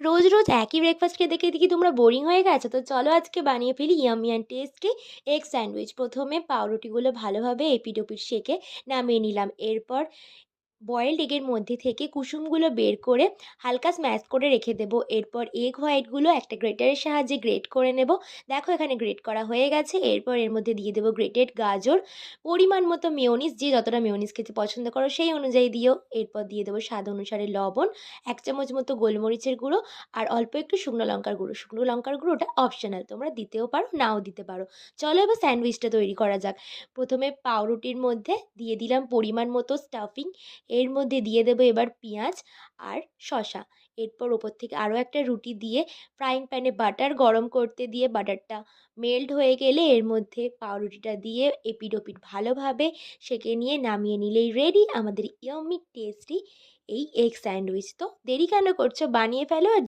রোজ রোজ একই ব্রেকফাস্ট খেতে খেতে কি তোমরা বোরিং হয়ে গেছো? তো চলো আজকে বানিয়ে ফেলি yummy and tasty egg sandwich. প্রথমে পাউরুটিগুলো ভালোভাবে এপিঠ ওপিঠ সেঁকে নামিয়ে নিলাম। এরপর বয়েলড এগের মধ্যে থেকে কুসুমগুলো বের করে হালকা স্ম্যাশ করে রেখে দেবো। এরপর এগ হোয়াইটগুলো একটা গ্রেটারের সাহায্যে গ্রেট করে নেব। দেখো এখানে গ্রেট করা হয়ে গেছে। এরপর এর মধ্যে দিয়ে দেবো গ্রেটেড গাজর, পরিমাণ মতো মেয়োনিজ, যে যতটা মেয়োনিজ খেতে পছন্দ করো সেই অনুযায়ী দিও। এরপর দিয়ে দেবো স্বাদ অনুসারে লবণ, 1 চামচ মতো গোলমরিচের গুঁড়ো আর অল্প একটু শুকনো লঙ্কার গুঁড়ো। শুকনো লঙ্কার গুঁড়োটা অপশনাল, তোমরা দিতেও পারো নাও দিতে পারো। চলো এবার স্যান্ডউইচটা তৈরি করা যাক। প্রথমে পাউরুটির মধ্যে দিয়ে দিলাম পরিমাণ মতো স্টাফিং। এর মধ্যে দিয়ে দেবো এবার পেঁয়াজ আর শসা। এরপর ওপর থেকে আরও একটা রুটি দিয়ে ফ্রাইং প্যানে বাটার গরম করতে দিয়ে বাটারটা মেল্ট হয়ে গেলে এর মধ্যে পাউরুটিটা দিয়ে এপিঠ ওপিঠ ভালোভাবে সেঁকে নিয়ে নামিয়ে নিলেই রেডি আমাদের ইয়াম্মি টেস্টি এই এগ স্যান্ডউইচ। তো দেরি কেন করছো, বানিয়ে ফেলো আর